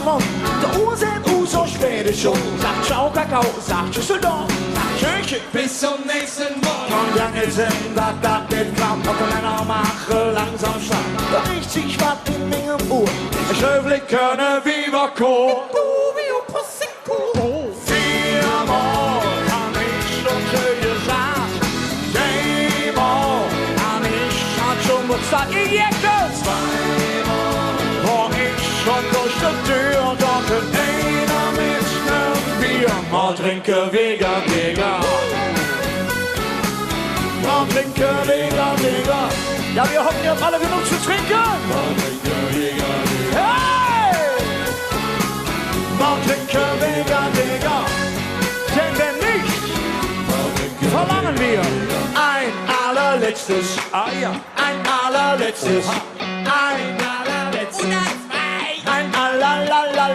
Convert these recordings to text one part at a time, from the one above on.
Front. Der Uhr sind so spät ist schon. Sagt Ciao, Kakao, sagt Tschüss und Don. Sagt Tschüss. Bis zum nächsten Morgen. Und dann jetzt hin, dass das nicht klappt. Und dann mache langsam Stand. Da riecht sich was in meinem Uhr. Ich höflich können wie wir Chor. Viermal kann ich schon schön gesagt. Dreimal kann ich schon gesagt. Ich jetzt zweimal war ich schon durch die Tür. Doch in einer mit einem Bier. Mal trinke Vega, Vega. Mal trinke Vega, Vega. Ja, wir hoffen, ihr habt alle genug zu trinken. Mal trinke Vega, Vega. Hey! Mal trinke Vega, Vega. Denn wenn nicht, verlangen wir ein allerletztes. Ah ja, ein allerletztes. Ein allerletztes. Ein allerletztes.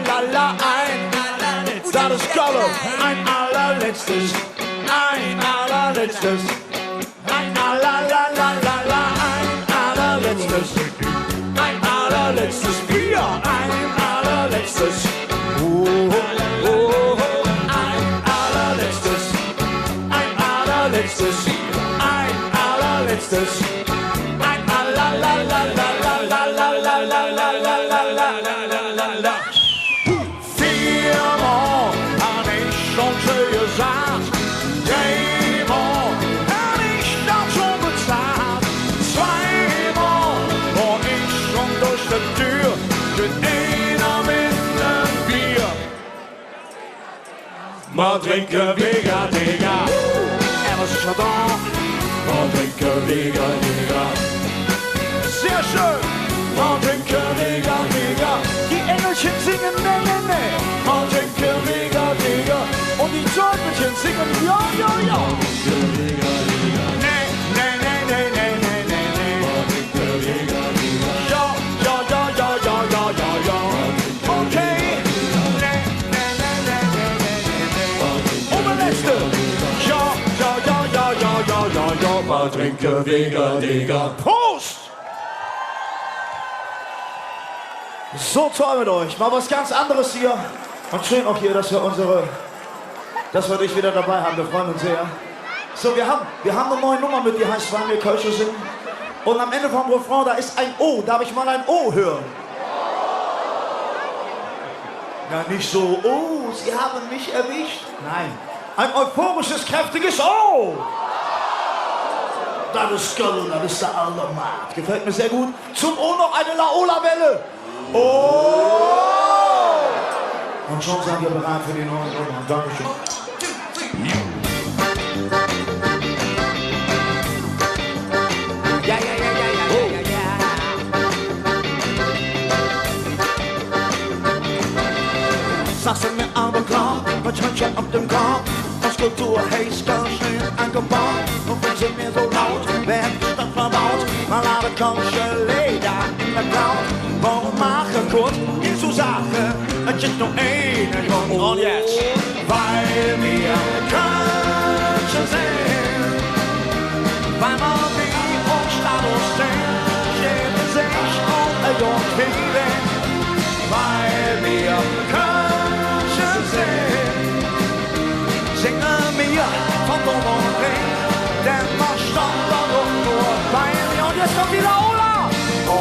Das ist Gollum. Ein allerletztes. Ein allerletztes. Ein allerletztes. Ein allerletztes Bier. Ein allerletztes. Ein allerletztes. Ein allerletztes. Ein allerletztes. Ein allerletztes. Viermal hab ich schon schön gesagt. Dreimal hab ich das schon bezahlt. Zweimal war ich schon durch die Tür. Mit einer mit nem Bier. Mal trinke Vega, Vega. Was ist schon da? Mal trinke Vega, Vega. Sehr schön. Mal trinke Vega, Vega. Die Engelchen singen ne, ne, ne. Mal trinke Vega, Vega. Und die Teufelchen singen ja, ja, ja. Mal trinke Vega, Vega. Ne, ne, ne, ne, ne, ne, ne, ne. Mal trinke Vega, Vega. Ja, ja, ja, ja, ja, ja, ja, ja. Okay. Ne, ne, ne, ne, ne, ne, ne. Und der letzte. Ja, ja, ja, ja, ja, ja, ja, ja. Mal trinke Vega, Vega. Prost! So toll mit euch. Mal was ganz anderes hier. Und schön auch hier, dass wir dich wieder dabei haben. Wir freuen uns sehr. So, wir haben eine neue Nummer mit, die heißt Wann wir Kölsche singen. Und am Ende vom Refrain, da ist ein O. Darf ich mal ein O hören? Ja, nicht so, oh, Sie haben mich erwischt. Nein, ein euphorisches, kräftiges O. Das ist Gollum, das ist der Aldermarkt. Gefällt mir sehr gut. Zum O noch eine Laola-Welle. Oh! Und schon seid ihr bereit für die neuen Nummern. Dankeschön. Ja, ja, ja, ja, ja, ja, ja. Sagst du mir aber klar, was hört schon auf dem Korb? Das Kultur heißt ganz schnell angebaut. Und wenn sie mir so laut, wer hat die Stadt verbaut? Mal alle Kölsche Leder in der Cloud. Warum machen kurz in so Sache? Es ist nur eine Grund. Und jetzt, weil wir Kölsche sind, weil wir wie uns Status sind, schämen sich und Frieden, weil wir Kölsche sind, singen wir von Dom und Ring, denn man stand da doch nur bei mir. Und jetzt kommt wieder Ola! Oh,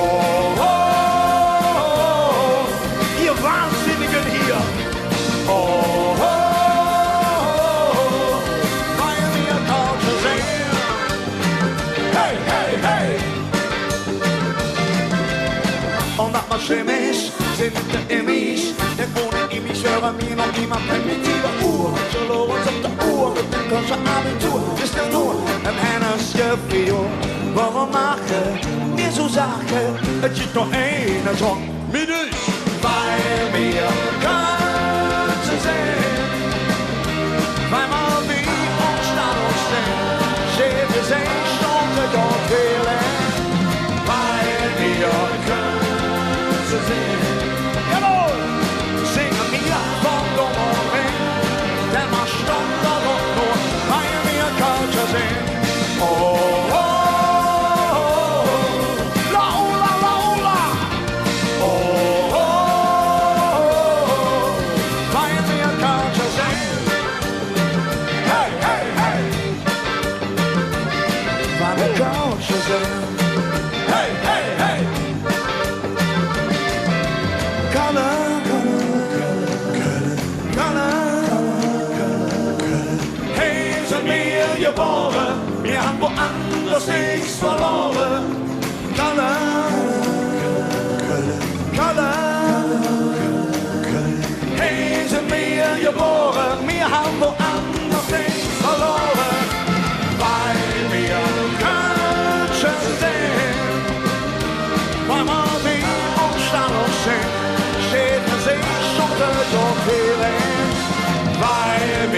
oh, oh, oh, ihr Wahnsinnigen hier! Oh, oh, oh, oh, weil wir Kölsche singen. Hey, hey, hey! Und das was schlimm ist, sind die Immis, denn ohne Immis hören wir noch niemand primitive Uhr. Solo uns auf der Uhr mit dem Kölscher Abitur ist ja nur ein Hennersgefühl. Warum machen wir so Sachen? Es ist nur eine Song mit uns, weil wir Kölsche sind, weil wir wie uns Status sind, schämen sich unter Gott willen, weil wir Kölsche sind. Jawohl! Singen wir von Dom und Ring, denn man stand da doch nur, weil wir Kölsche sind. Oh, oh, oh, oh, Laola, Laola! Oh, oh, oh,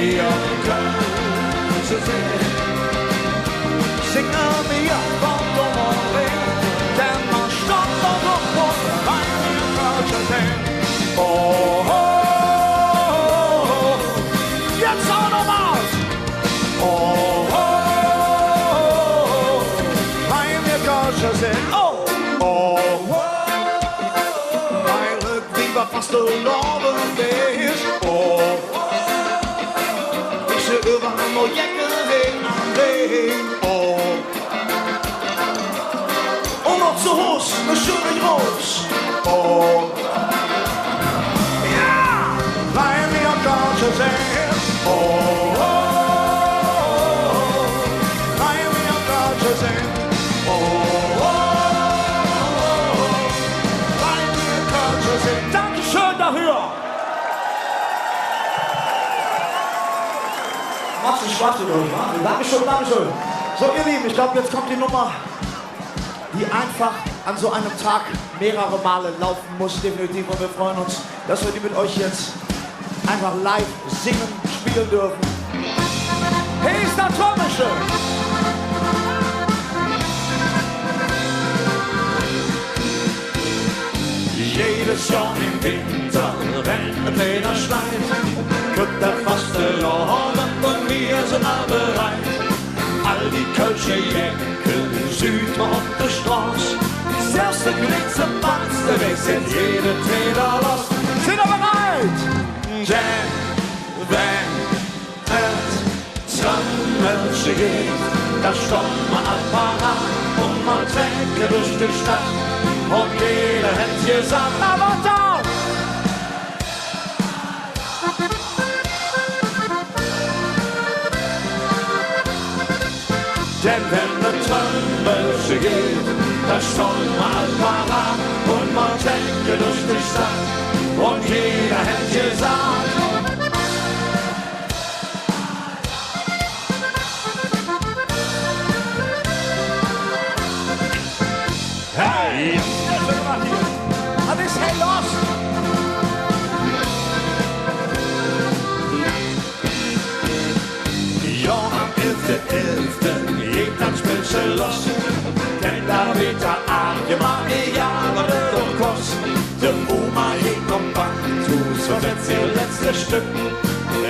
mir Köche singen. Singe mir von Dommerring, denn man stand doch noch und weil wir Köche singen. Oh, oh, oh, jetzt auch nochmal. Oh, oh, oh, weil wir Köche singen. Oh, oh, oh, weil Rückwieber fast verloren ist. Oh, ich sehe überall nur Jäcke wegen am Weg. Oh, und noch zu Hus, eine schöne Groß. Oh, ja, weil wir Köche singen. Oh, oh, weil wir Köche singen. Oh, oh, weil wir Köche singen. Dankeschön dafür. Macht's nicht Spaß mit euch, wa? Dankeschön, Dankeschön. So, ihr Lieben, ich glaube, jetzt kommt die Nummer, die einfach an so einem Tag mehrere Male laufen muss, definitiv. Und wir freuen uns, dass wir die mit euch jetzt einfach live singen, spielen dürfen. Hey, ist da Trommelche! Jedes Jahr im Winter, wenn der Peter schneit, kommt der Fastelavend und wir sind alle bereit. All die Kölsche Jäckel, Süder und der Straß, das erste Glitzerbanz, der Weg sind jede Täter los. Sind ihr bereit? Denn wenn es Trommelche geht, da stoppt man Apparat und man trägt durch die Stadt. Und jeder hätte gesagt, na warte! Denn wenn der Trommelche geht, da stolz man parat und man denke durch die Stadt. Und jeder hätte gesagt, hey! Was ist hey los? Ja, am 11.11. geht das Spielchen los. Denn da wird der Arge mal Jahre durch Kost. Der Oma hängt am Banktus, versetzt ihr letztes Stück.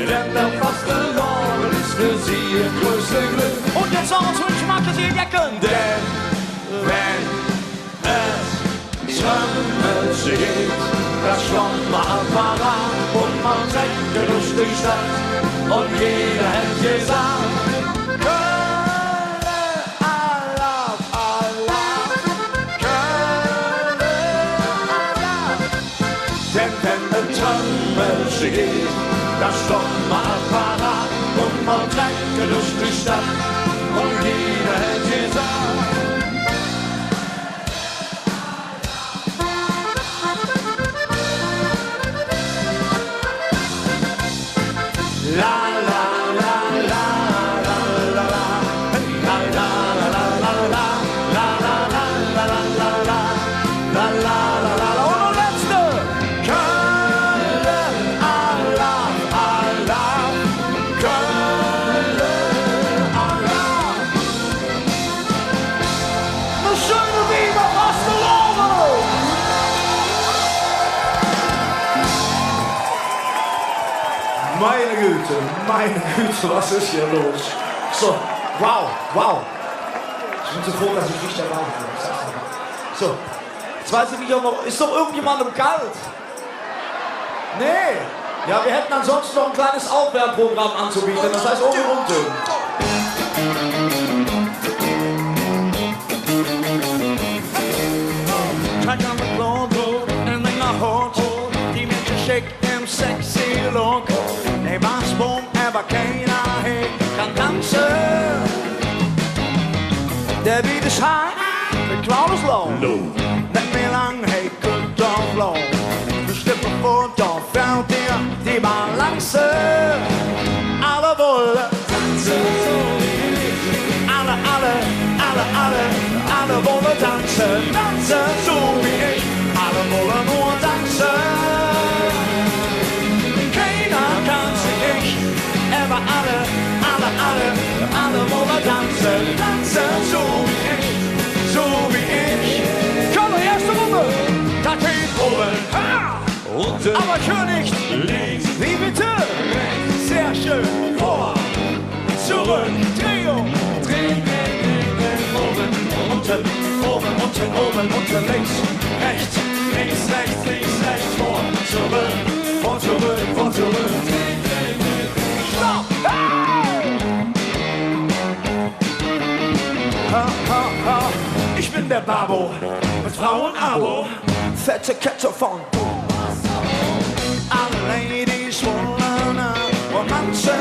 Denn der Fastelavend ist für sie ihr größtes Glück. Und jetzt noch uns wünschen, mag sie Jacken. Denn wenn es Trommelche geht, das schwommt man parat und man trägt durch die Stadt. Und jeder hätte gesagt, Kölle, Allah, Allah, Kölle, Allah. Denn wenn der Trommelche geht, das stoppt man parat und man trägt durch die Stadt. Und jeder hätte gesagt, la la la la la la la la la la la la la la la la. Und der letzte. Kölle, Allah, Allah, Kölle, Allah. Eine schöne Wiener Fastelavend. Meine Güte, was ist hier los? So, wow, wow. Ich bin so froh, dass ich nicht dabei bin. So, jetzt weiß ich nicht, ob ist doch irgendjemandem kalt? Nee. Ja, wir hätten ansonsten noch ein kleines Aufwärmprogramm anzubieten, das heißt ohne Umtönen. Check out the clothes and then I hold die Menschen schick im sexy look. Nee, was won't ever keiner hey, kann tanzen. Der Beat ist high, the crowd is low. Let me lang, hey, good dog flow. Du Stippe vor, da fällt dir die Balance. Alle wollen tanzen, alle wollen tanzen, tanzen so wie ich. Alle wollen nur tanzen. Keiner kann sich alle wollen tanzen, tanzen so wie ich, so wie ich. Komm, erste Runde, da geht oben, unten, aber schön nicht links, wie bitte, rechts, sehr schön, vor, zurück, Drehung, oben, unten, oben, unten, oben, unten, links, rechts, links, rechts, links, rechts, vor, zurück, vor, zurück, vor, zurück. Stopp! Ha, ha, ha. Ich bin der Babo mit Frauen-Abo, fette Kette von alle Ladies wollen romanzen.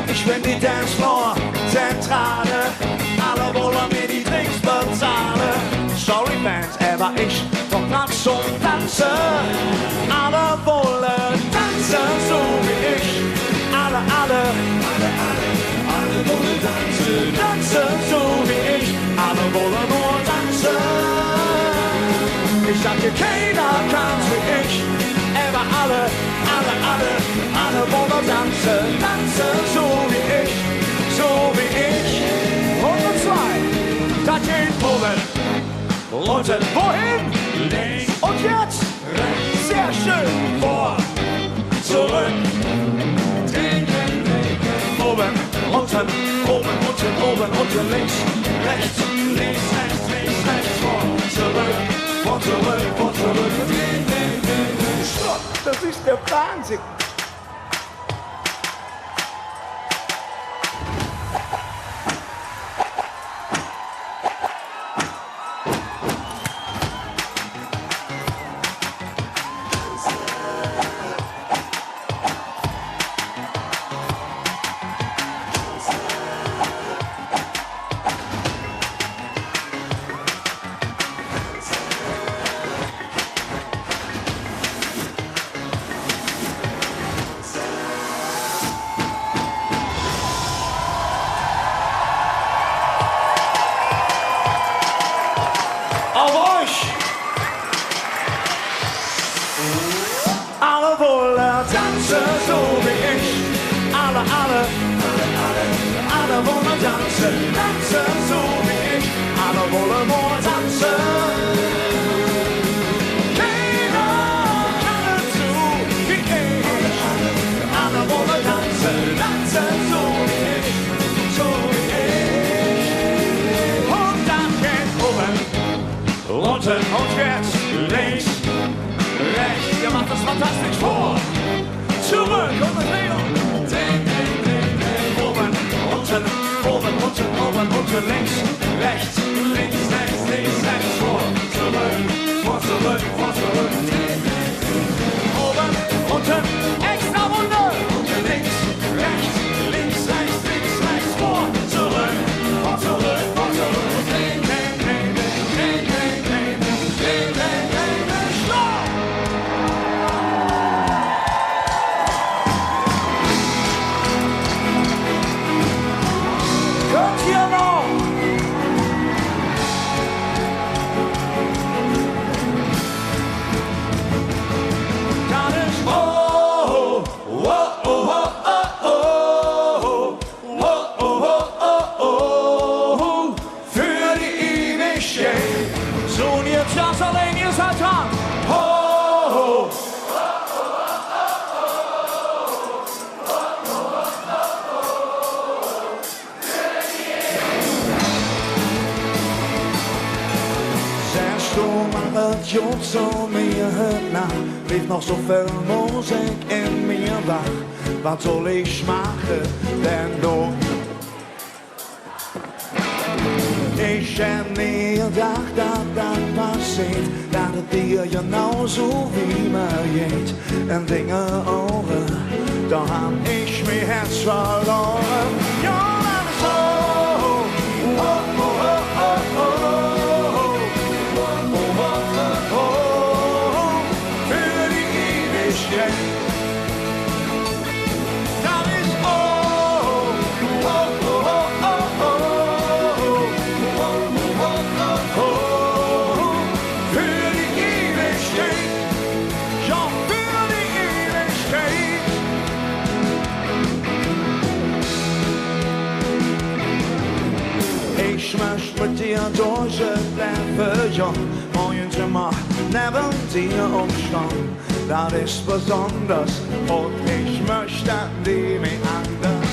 Ich bin die Dancefloor-Zentrale, alle wollen mir die Drinks bezahlen. Sorry Fans, aber ich vom Platz zum Tanzen. Alle wollen tanzen, so wie ich. Alle wollen tanzen, tanzen, so wie ich. Alle wollen nur tanzen. Ich sag dir, keiner kann's wie ich. Aber alle wollen tanzen, tanzen, so wie ich, so wie ich. Und zwei, da geht oben, unten, wohin? Links. Und jetzt, rechts, sehr schön, vor, zurück. Oben, unten, oben, unten, oben, unten, links, rechts, links, rechts, links, rechts, vor, zurück, vor, zurück, vor, zurück. Das ist der Wahnsinn. Alle wollen tanzen, so wie ich. Alle wollen tanzen, tanzen, so wie ich. Alle wollen nur tanzen. Keiner kann dazu wie ich. Alle wollen tanzen, tanzen, so wie ich, so wie ich. Und dann geht oben, unten und jetzt links. Rechts, ihr macht das fantastisch vor. Zurück und eine Drehung. Oben, unten, oben, unten, oben, unten, links, rechts, links, rechts, links, rechts, vor. Zurück, vor, zurück, vor, zurück. Oben, unten, extra Runde. Links, rechts, links, rechts, links, rechts, vor. Zurück, vor, zurück, vor, zurück. Jod som mir hört nach, rief noch so viel Musik in mir wach. Was soll ich machen, denn du? Ich hätte nie gedacht, dass das passiert, dass es dir genauso wie mir geht. Und Dinge Ohren, da hab ich mir Herz verloren. Ja, das ist so. Oh, oh, oh, oh, oh. jag har ju en Zimmer neben dir umstand. Das ist besonders und ich möchte die mich anders.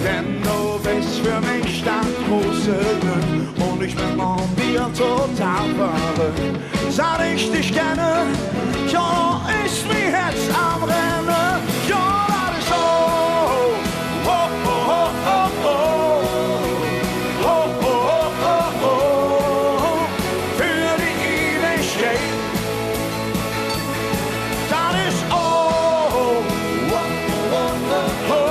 Denn du bist für mich das große Glück und ich bin von dir total verrückt. Seit ich dich kenne, ja, ist mir Herz am Rennen. Ja, das ist so. Oh, oh, oh, oh, oh. Oh, oh, oh, oh, oh. Für die Ewigkeit. Das ist oh, oh, oh, oh, oh.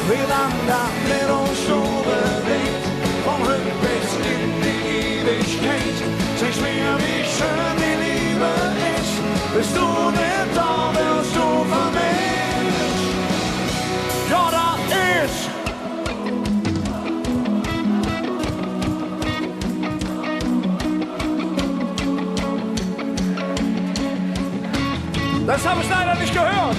Miteinander mit uns so bewegt, vom Himmel bis in die Ewigkeit. Zeig mir, wie schön die Liebe ist, bist du nicht da, wirst du vermisst. Ja, da ist. Das habe ich leider nicht gehört.